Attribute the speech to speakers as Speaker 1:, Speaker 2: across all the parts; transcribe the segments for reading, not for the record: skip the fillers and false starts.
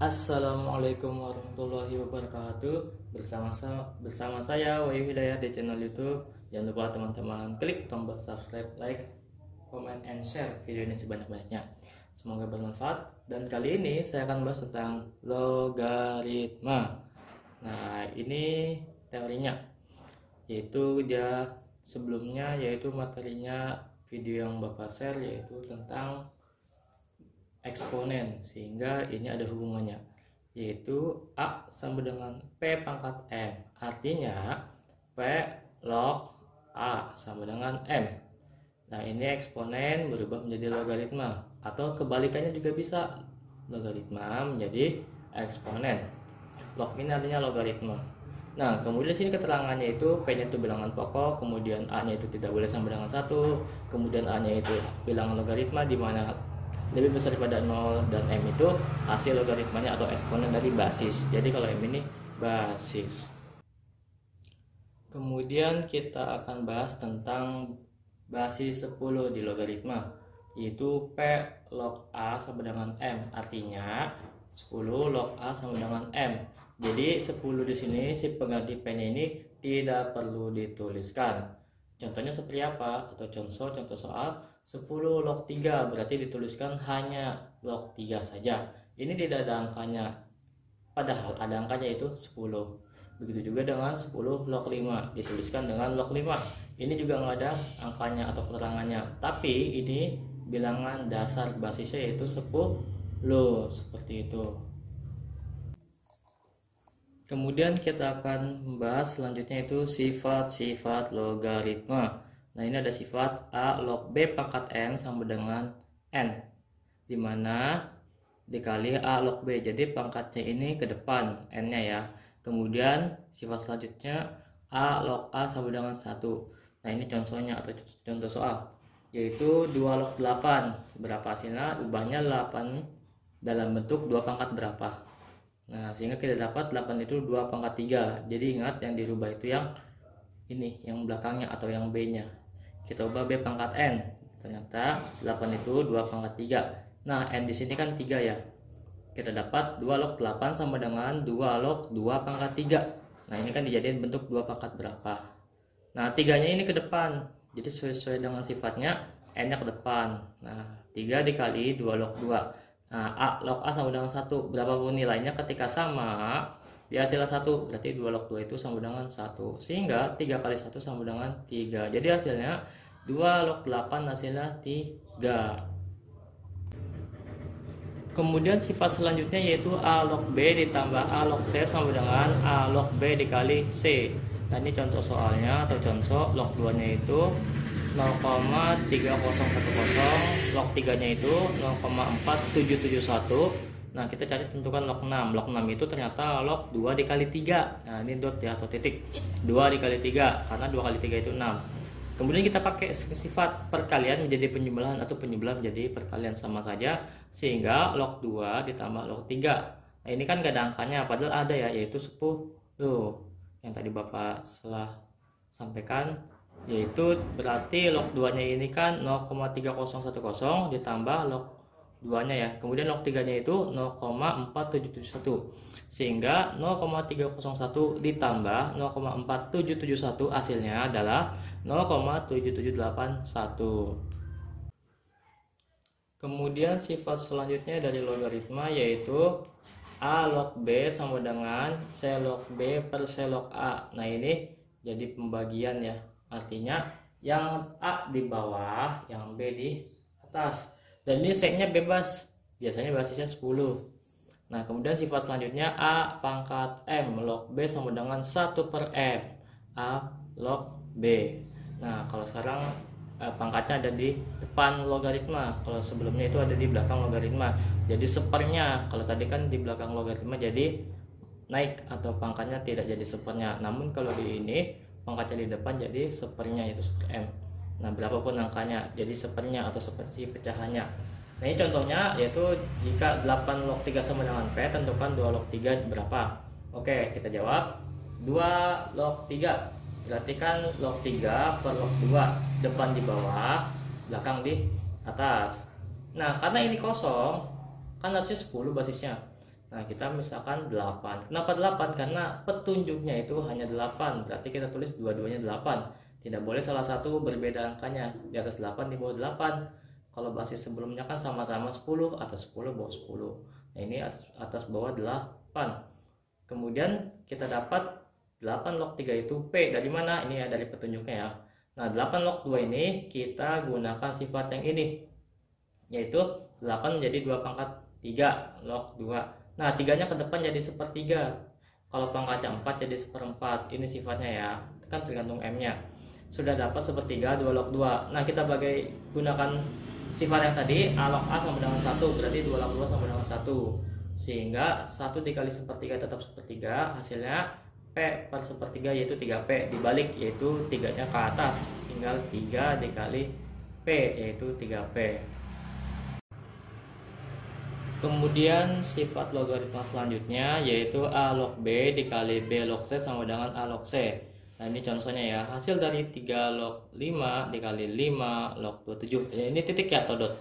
Speaker 1: Assalamualaikum warahmatullahi wabarakatuh. Bersama saya Wahyu Hidayah di channel YouTube. Jangan lupa teman-teman klik tombol subscribe, like, comment, and share video ini sebanyak-banyaknya. Semoga bermanfaat. Dan kali ini saya akan bahas tentang logaritma. Nah, ini teorinya, yaitu materinya video yang Bapak share, yaitu tentang eksponen, sehingga ini ada hubungannya, yaitu A sama dengan P pangkat M. Artinya P log A sama dengan M. Nah, ini eksponen berubah menjadi logaritma, atau kebalikannya juga bisa, logaritma menjadi eksponen. Log ini artinya logaritma. Nah, kemudian sini keterangannya itu P-nya itu bilangan pokok, kemudian A-nya itu tidak boleh sama dengan 1, kemudian A-nya itu bilangan logaritma di mana lebih besar daripada 0, dan M itu hasil logaritmanya atau eksponen dari basis. Jadi kalau M ini basis. Kemudian kita akan bahas tentang basis 10 di logaritma, yaitu P log A sama dengan M. Artinya 10 log A sama dengan M. Jadi 10 di sini si pengganti P-nya ini tidak perlu dituliskan. Contohnya seperti apa? Atau contoh soal 10 log 3 berarti dituliskan hanya log 3 saja. Ini tidak ada angkanya, padahal ada angkanya yaitu 10. Begitu juga dengan 10 log 5 dituliskan dengan log 5. Ini juga nggak ada angkanya atau keterangannya, tapi ini bilangan dasar basisnya yaitu 10, seperti itu. Kemudian kita akan membahas selanjutnya itu sifat-sifat logaritma. Nah, ini ada sifat A log B pangkat N sama dengan N, dimana dikali A log B, jadi pangkatnya ini ke depan N-nya ya. Kemudian sifat selanjutnya A log A sama dengan 1. Nah, ini contohnya atau contoh soal, yaitu 2 log 8. Berapa hasilnya? Ubahnya 8 dalam bentuk 2 pangkat berapa. Nah, sehingga kita dapat 8 itu 2 pangkat 3. Jadi ingat, yang dirubah itu yang ini, yang belakangnya atau yang B-nya. Kita ubah B pangkat N. Ternyata 8 itu 2 pangkat 3. Nah, N di sini kan 3 ya. Kita dapat 2 log 8 sama dengan 2 log 2 pangkat 3. Nah, ini kan dijadiin bentuk 2 pangkat berapa. Nah, 3-nya ini ke depan. Jadi sesuai dengan sifatnya, N-nya ke depan. Nah, 3 dikali 2 log 2. Nah, A log A sama dengan 1. Berapapun nilainya ketika sama, dihasilnya 1. Berarti 2 log 2 itu sama dengan 1. Sehingga 3 kali 1 sama dengan 3. Jadi hasilnya 2 log 8 hasilnya 3. Kemudian sifat selanjutnya yaitu A log B ditambah A log C sama dengan A log B dikali C. Nah, ini contoh soalnya atau contoh log 2-nya itu 0,3010, log 3-nya itu 0,4771. Nah, kita cari tentukan log 6. Log 6 itu ternyata log 2 dikali 3. Nah, ini dot ya atau titik. 2 dikali 3 karena 2 kali 3 itu 6. Kemudian kita pakai sifat perkalian menjadi penjumlahan atau penjumlahan menjadi perkalian, sama saja, sehingga log 2 ditambah log 3. Nah, ini kan gak ada angkanya, padahal ada ya, yaitu 10. Yang tadi Bapak setelah sampaikan, yaitu berarti log 2-nya ini kan 0,3010 ditambah log 2-nya ya. Kemudian log 3-nya itu 0,4771. Sehingga 0,301 ditambah 0,4771 hasilnya adalah 0,7781. Kemudian sifat selanjutnya dari logaritma yaitu A log B sama dengan C log B per C log A. Nah, ini jadi pembagian ya. Artinya yang A di bawah, yang B di atas. Dan ini C-nya bebas. Biasanya basisnya 10. Nah, kemudian sifat selanjutnya A pangkat M log B sama dengan 1 per M. A log B. Nah, kalau sekarang pangkatnya ada di depan logaritma. Kalau sebelumnya itu ada di belakang logaritma. Jadi sepernya. Kalau tadi kan di belakang logaritma jadi naik atau pangkatnya tidak jadi sepernya. Namun kalau di ini pangkatnya di depan jadi sepernya, yaitu super M. Nah, berapapun angkanya jadi sepernya atau seperti pecahannya. Nah, ini contohnya yaitu jika 8 log 3 sama dengan P, tentukan 2 log 3 berapa. Oke, kita jawab 2 log 3. Berarti kan log 3 per log 2, depan di bawah, belakang di atas. Nah, karena ini kosong, kan harusnya 10 basisnya. Nah, kita misalkan 8. Kenapa 8? Karena petunjuknya itu hanya 8. Berarti kita tulis dua-duanya 8. Tidak boleh salah satu berbeda angkanya. Di atas 8, di bawah 8. Kalau basis sebelumnya kan sama-sama 10, atas 10, bawah 10. Nah, ini atas bawah 8. Kemudian kita dapat 8 log 3 itu P. Dari mana? Ini ya dari petunjuknya ya. Nah, 8 log 2 ini kita gunakan sifat yang ini. Yaitu 8 menjadi 2 pangkat 3 log 2. Nah, 3-nya ke depan jadi 1/3. Kalau pangkatnya 4 jadi 1/4. Ini sifatnya ya. Kan tergantung M-nya. Sudah dapat 1/3 2 log 2. Nah, kita gunakan sifat yang tadi A log A sama dengan 1. Berarti 2 log 2 sama dengan 1. Sehingga 1 dikali 1/3 tetap 1/3. Hasilnya P/1/3 yaitu 3P. Dibalik yaitu 3-nya ke atas. Tinggal 3 dikali P yaitu 3P. Kemudian sifat logaritma selanjutnya yaitu A log B dikali B log C sama dengan A log C. Nah, ini contohnya ya. Hasil dari 3 log 5 dikali 5 log 27. Ini titik ya atau dot.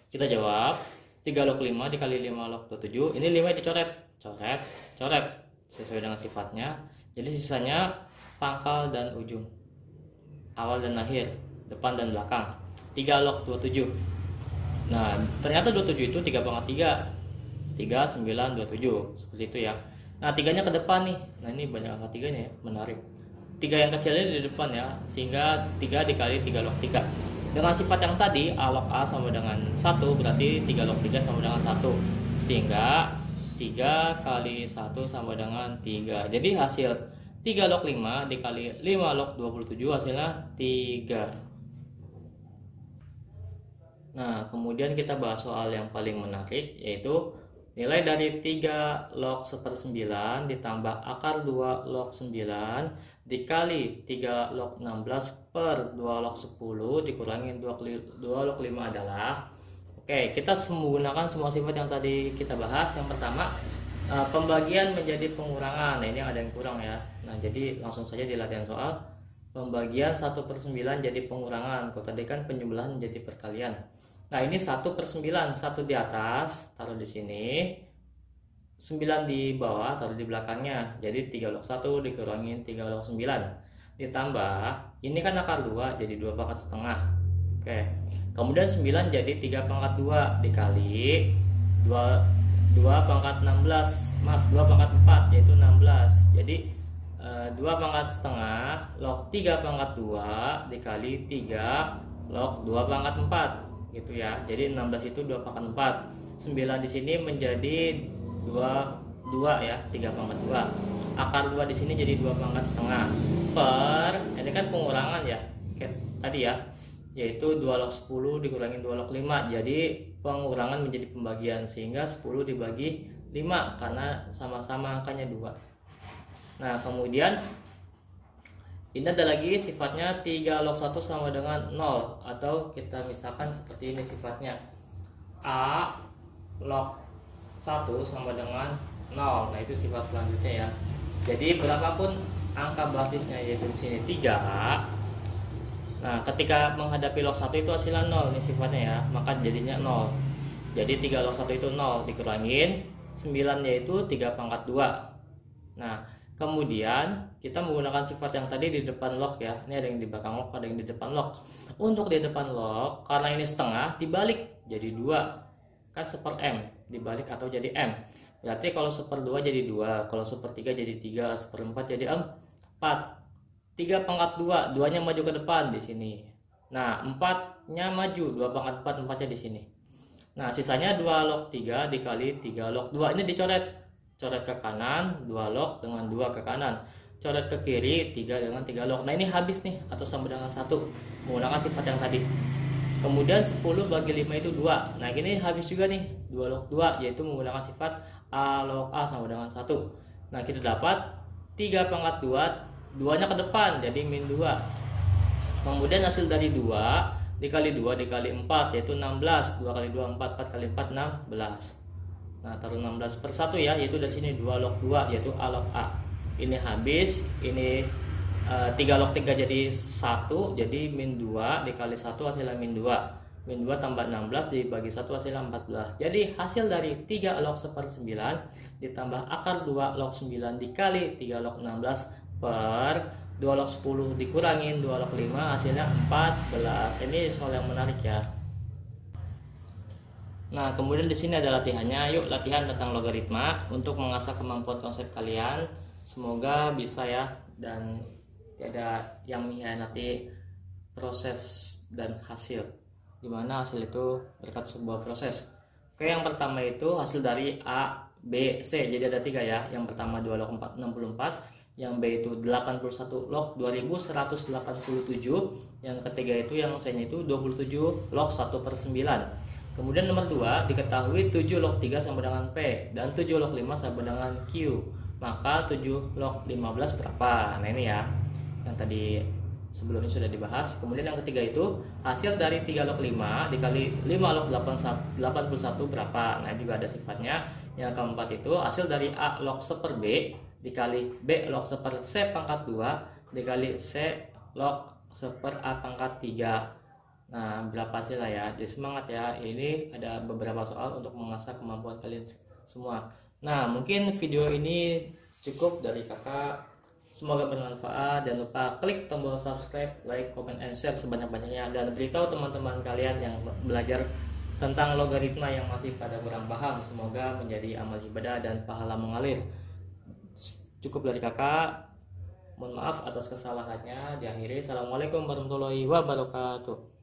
Speaker 1: Kita jawab 3 log 5 dikali 5 log 27. Ini 5 dicoret. Coret. Sesuai dengan sifatnya. Jadi sisanya pangkal dan ujung. Awal dan akhir. Depan dan belakang. 3 log 27. Nah, ternyata 27 itu 3 pangkat 3. 3, 9, 27. Seperti itu ya. Nah, 3-nya ke depan nih. Nah, ini banyak angka 3-nya ya. Menarik. 3 yang kecilnya di depan ya. Sehingga 3 dikali 3 log 3. Dengan sifat yang tadi, A log A sama dengan 1. Berarti 3 log 3 sama dengan 1. Sehingga 3 kali 1 sama dengan 3. Jadi hasil 3 log 5 dikali 5 log 27 hasilnya 3. Nah, kemudian kita bahas soal yang paling menarik, yaitu nilai dari 3 log 1/9 ditambah akar 2 log 9 dikali 3 log 16 per 2 log 10 dikurangi 2 log 5 adalah. Oke, kita menggunakan semua sifat yang tadi kita bahas. Yang pertama, pembagian menjadi pengurangan. Nah, ini ada yang kurang ya. Nah, jadi langsung saja di latihan soal. Pembagian 1/9 jadi pengurangan. Kalau tadi kan penjumlahan menjadi perkalian. Nah, ini 1/9, 1 di atas, taruh di sini, 9 di bawah, taruh di belakangnya. Jadi 3 log 1 dikurangi 3 log 9. Ditambah, ini kan akar 2, jadi 2 pangkat setengah. Oke, kemudian 9 jadi 3 pangkat 2 dikali 2 pangkat 16, maaf 2 pangkat 4 yaitu 16. Jadi 2 pangkat setengah log 3 pangkat 2 dikali 3 log 2 pangkat 4. Gitu ya. Jadi 16 itu 2 pangkat 4. 9 di sini menjadi 2 ya, 3 pangkat 2. Akar 2 di sini jadi 2 pangkat setengah. Per ini kan pengurangan ya. Kayak tadi ya. Yaitu 2 log 10 dikurangi 2 log 5. Jadi pengurangan menjadi pembagian sehingga 10 dibagi 5 karena sama-sama angkanya 2. Nah, kemudian ini ada lagi sifatnya 3 log 1 sama dengan 0. Atau kita misalkan seperti ini sifatnya. A log 1 sama dengan 0. Nah, itu sifat selanjutnya ya. Jadi berapapun angka basisnya yaitu di sini 3. Nah, ketika menghadapi log 1 itu hasilnya 0. Ini sifatnya ya. Maka jadinya 0. Jadi 3 log 1 itu 0 dikurangin 9 yaitu 3 pangkat 2. Nah, kemudian kita menggunakan sifat yang tadi di depan log ya. Ini ada yang di belakang log, ada yang di depan log. Untuk di depan log, karena ini setengah dibalik jadi 2. Kan 1/m dibalik atau jadi m. Berarti kalau 1/2 jadi 2, kalau 1/3 jadi 3, 1/4 jadi 4. 3 pangkat 2, 2-nya maju ke depan di sini. Nah, 4-nya maju, 2 pangkat 4, 4-nya di sini. Nah, sisanya 2 log 3 dikali 3 log 2. Ini dicoret. Coret ke kanan, 2 log dengan 2 ke kanan. Coret ke kiri, 3 dengan 3 log. Nah, ini habis nih, atau sama dengan 1. Menggunakan sifat yang tadi. Kemudian 10 bagi 5 itu 2. Nah, ini habis juga nih, 2 log 2. Yaitu menggunakan sifat A log A sama dengan 1. Nah, kita dapat 3 pangkat 2. 2-nya ke depan, jadi min 2. Kemudian hasil dari 2 dikali 2 dikali 4, yaitu 16. 2 kali 2, 4. 4 kali 4, 16. Nah, taruh 16 per 1 ya, yaitu dari sini 2 log 2, yaitu A log A. Ini habis, ini 3 log 3 jadi 1, jadi min 2 dikali 1 hasilnya min 2. Min 2 tambah 16 dibagi 1 hasilnya 14. Jadi hasil dari 3 log 1/9 ditambah akar 2 log 9 dikali 3 log 16 per 2 log 10 dikurangin 2 log 5 hasilnya 14. Ini soal yang menarik ya. Nah, kemudian di sini ada latihannya. Yuk latihan tentang logaritma untuk mengasah kemampuan konsep kalian. Semoga bisa ya, dan tidak yang mengkhianati proses dan hasil, dimana hasil itu berkat sebuah proses. Oke, yang pertama itu hasil dari A, B, C. Jadi ada 3 ya. Yang pertama 2 log 64, yang B itu 81 log 2187, yang ketiga itu yang C-nya itu 27 log 1/9. Kemudian nomor 2 diketahui 7 log 3 sama dengan P dan 7 log 5 sama dengan Q. Maka 7 log 15 berapa? Nah, ini ya yang tadi sebelumnya sudah dibahas. Kemudian yang ketiga itu hasil dari 3 log 5 dikali 5 log 81 berapa. Nah, juga ada sifatnya. Yang keempat itu hasil dari A log 1/B dikali B log 1/C pangkat 2 dikali C log 1/A pangkat 3. Nah, berapa hasilnya ya? Jadi semangat ya. Ini ada beberapa soal untuk mengasah kemampuan kalian semua. Nah, mungkin video ini cukup dari kakak. Semoga bermanfaat. Jangan lupa klik tombol subscribe, like, comment, and share sebanyak-banyaknya. Dan beritahu teman-teman kalian yang belajar tentang logaritma yang masih pada kurang paham. Semoga menjadi amal ibadah dan pahala mengalir. Cukup dari kakak. Mohon maaf atas kesalahannya. Diakhiri. Assalamualaikum warahmatullahi wabarakatuh.